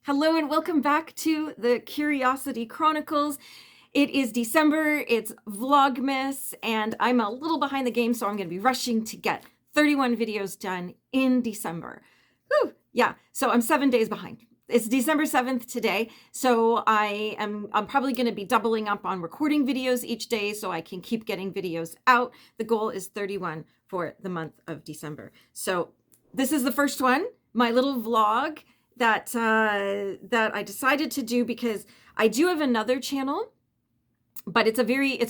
Hello and welcome back to the Curiosity Chronicles. It is December, it's Vlogmas, and I'm a little behind the game, so I'm going to be rushing to get 31 videos done in December. Whew, yeah, so I'm 7 days behind. It's December 7th today, so I'm probably going to be doubling up on recording videos each day so I can keep getting videos out. The goal is 31 for the month of December. So this is the first one, my little vlog that I decided to do because I do have another channel, but it's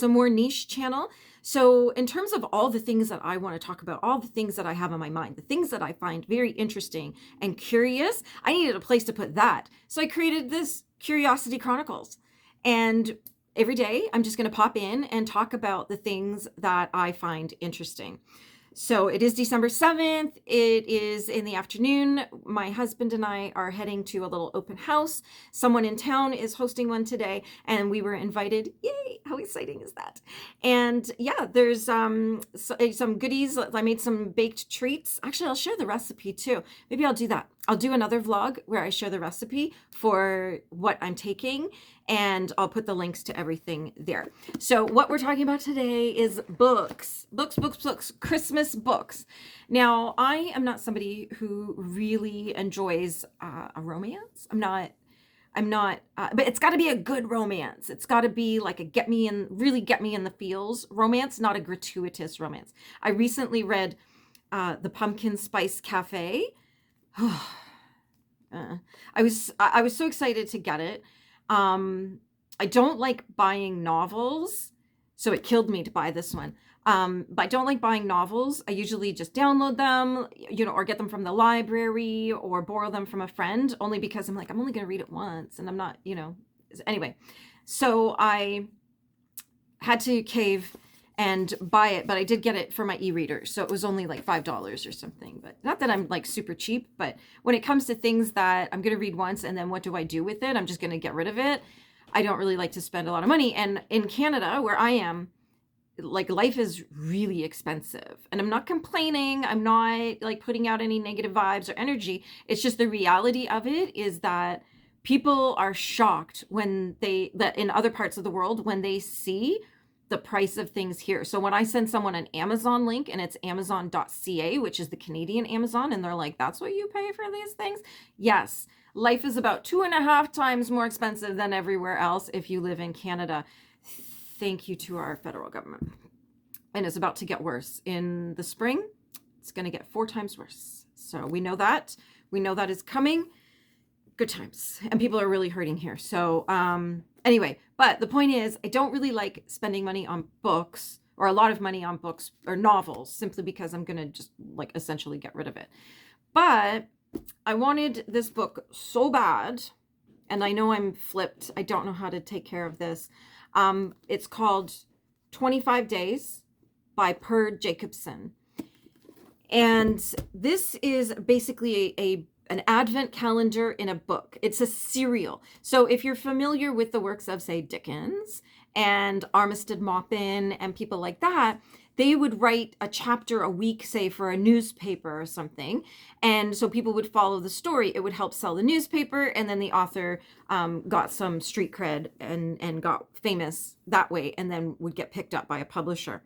a more niche channel. So in terms of all the things that I want to talk about, all the things that I have on my mind, the things that I find very interesting and curious, I needed a place to put that. So I created this Curiosity Chronicles. And every day I'm just going to pop in and talk about the things that I find interesting. So it is December 7th. It is in the afternoon. My husband and I are heading to a little open house. Someone in town is hosting one today, and we were invited. Yay! How exciting is that? And yeah, there's some goodies. I made some baked treats. Actually, I'll share the recipe too. Maybe I'll do that. I'll do another vlog where I share the recipe for what I'm taking, and I'll put the links to everything there. So what we're talking about today is books, Christmas books. Now, I am not somebody who really enjoys a romance. I'm not, but it's got to be a good romance. It's got to be like a really get me in the feels romance, not a gratuitous romance. I recently read The Pumpkin Spice Cafe. I was so excited to get it. I don't like buying novels, so it killed me to buy this one. But I don't like buying novels. I usually just download them, or get them from the library or borrow them from a friend, only because I'm like, I'm only going to read it once and I'm not, anyway. So I had to cave and buy it, but I did get it for my e-reader, so it was only like $5 or something. But not that I'm like super cheap, but when it comes to things that I'm going to read once and then what do I do with it, I'm just going to get rid of it. I don't really like to spend a lot of money. And in Canada, where I am, like, life is really expensive, and I'm not complaining. I'm not like putting out any negative vibes or energy. It's just the reality of it is that people are shocked that in other parts of the world, when they see the price of things here. So when I send someone an Amazon link and it's amazon.ca, which is the Canadian Amazon, and they're like, that's what you pay for these things? Yes, life is about 2.5 times more expensive than everywhere else if you live in Canada. Thank you to our federal government. And it's about to get worse. In the spring, it's going to get 4 times worse. So we know that. We know that is coming. Good times. And people are really hurting here. So anyway, but the point is, I don't really like spending money on books, or a lot of money on books or novels, simply because I'm going to just like essentially get rid of it. But I wanted this book so bad, and I know I'm flipped. I don't know how to take care of this. It's called 25 Days by Per Jacobson. And this is basically an advent calendar in a book. It's a serial. So if you're familiar with the works of, say, Dickens and Armistead Maupin and people like that, they would write a chapter a week, say, for a newspaper or something. And so people would follow the story. It would help sell the newspaper, and then the author got some street cred and got famous that way, and then would get picked up by a publisher.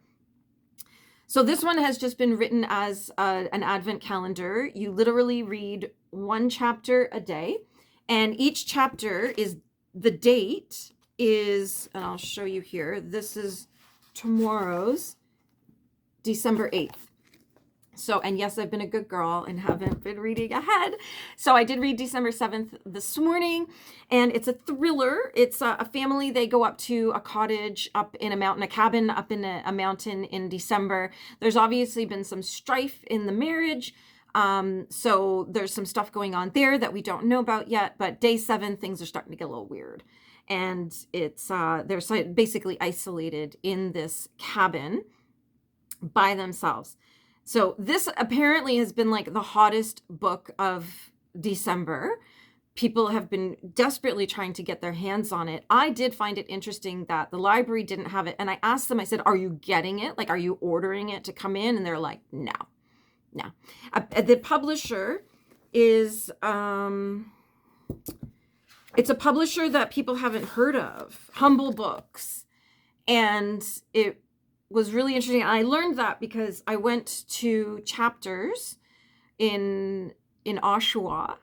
So this one has just been written as an advent calendar. You literally read 1 chapter a day, and each chapter is, the date is, and I'll show you here, this is tomorrow's, December 8th. So, and yes, I've been a good girl and haven't been reading ahead. So I did read December 7th this morning, and it's a thriller. It's a family. They go up to a cottage up in a mountain, a cabin up in a mountain in December. There's obviously been some strife in the marriage. So there's some stuff going on there that we don't know about yet, but day 7, things are starting to get a little weird. And it's, they're basically isolated in this cabin by themselves. So this apparently has been like the hottest book of December. People have been desperately trying to get their hands on it. I did find it interesting that the library didn't have it. And I asked them, I said, are you getting it? Like, are you ordering it to come in? And they're like, no. The publisher is It's a publisher that people haven't heard of, Humble Books. And it was really interesting. I learned that because I went to Chapters in Oshawa.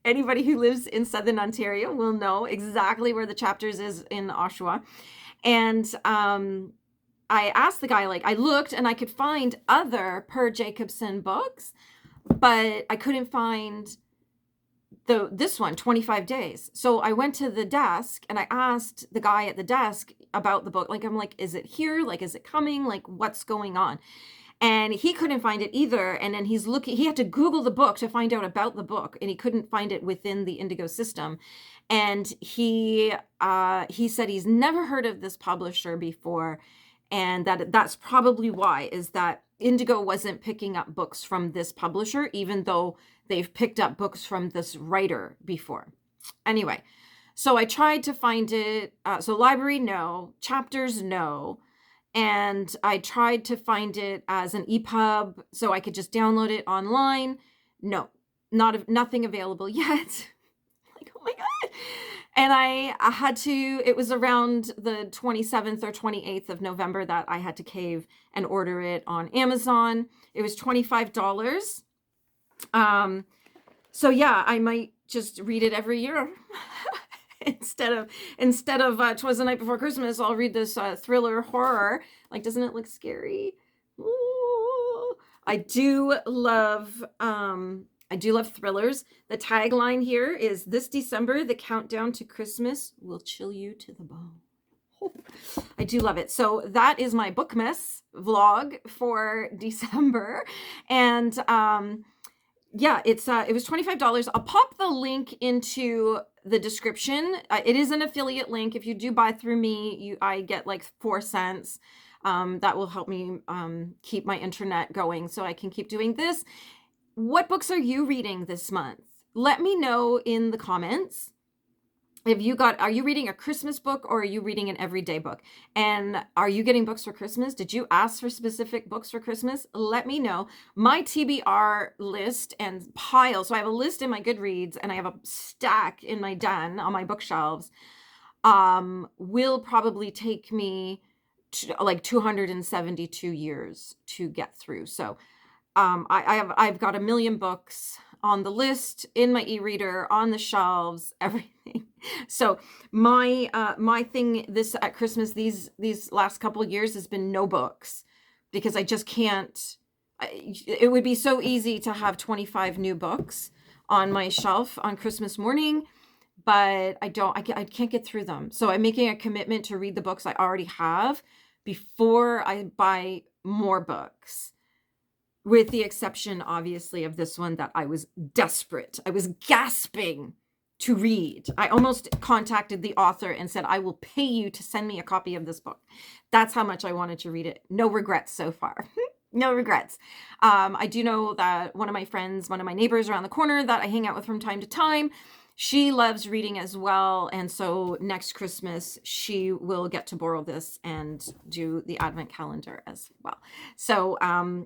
Anybody who lives in Southern Ontario will know exactly where the Chapters is in Oshawa. And I asked the guy, like, I looked and I could find other Per Jacobson books, but I couldn't find this one, 25 Days. So I went to the desk and I asked the guy at the desk about the book. Like, I'm like, is it here? Like, is it coming? Like, what's going on? And he couldn't find it either. And then he's looking, he had to Google the book to find out about the book, and he couldn't find it within the Indigo system. And he said he's never heard of this publisher before. And that's probably why, is that Indigo wasn't picking up books from this publisher, even though they've picked up books from this writer before. Anyway, so I tried to find it. So library, no. Chapters, no. And I tried to find it as an EPUB so I could just download it online. No, nothing available yet. Like, oh my God. And I had to, it was around the 27th or 28th of November that I had to cave and order it on Amazon. It was $25. So yeah, I might just read it every year. Instead of 'Twas the Night Before Christmas, I'll read this thriller horror. Like, doesn't it look scary? Ooh. I do love thrillers. The tagline here is, "This December, the countdown to Christmas will chill you to the bone." Oh, I do love it. So that is my Bookmas vlog for December. And yeah, it was $25. I'll pop the link into the description. It is an affiliate link. If you do buy through me, I get like 4 cents. That will help me keep my internet going so I can keep doing this. What books are you reading this month? Let me know in the comments. Are you reading a Christmas book, or are you reading an everyday book? And are you getting books for Christmas? Did you ask for specific books for Christmas? Let me know. My TBR list and pile. So I have a list in my Goodreads and I have a stack in my den on my bookshelves. Will probably take me like 272 years to get through. So I've got a million books on the list, in my e-reader, on the shelves, everything. So my thing at Christmas these last couple of years has been no books, because I just can't. It would be so easy to have 25 new books on my shelf on Christmas morning, but I can't get through them. So I'm making a commitment to read the books I already have before I buy more books. With the exception, obviously, of this one that I was desperate. I was gasping to read. I almost contacted the author and said, I will pay you to send me a copy of this book. That's how much I wanted to read it. No regrets so far. No regrets. I do know that one of my neighbors around the corner that I hang out with from time to time, she loves reading as well. And so next Christmas, she will get to borrow this and do the Advent calendar as well. So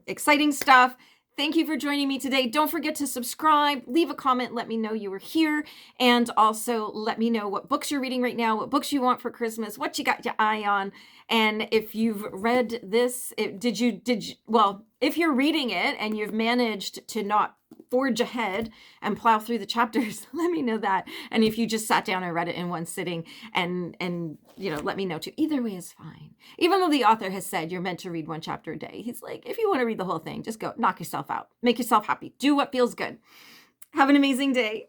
exciting stuff. Thank you for joining me today. Don't forget to subscribe, leave a comment, let me know you were here. And also let me know what books you're reading right now, what books you want for Christmas, what you got your eye on. And if you've read this, if you're reading it and you've managed to not forge ahead and plow through the chapters, let me know that. And if you just sat down and read it in one sitting, and let me know too. Either way is fine. Even though the author has said you're meant to read 1 chapter a day, he's like, if you want to read the whole thing, just go knock yourself out, make yourself happy, do what feels good. Have an amazing day.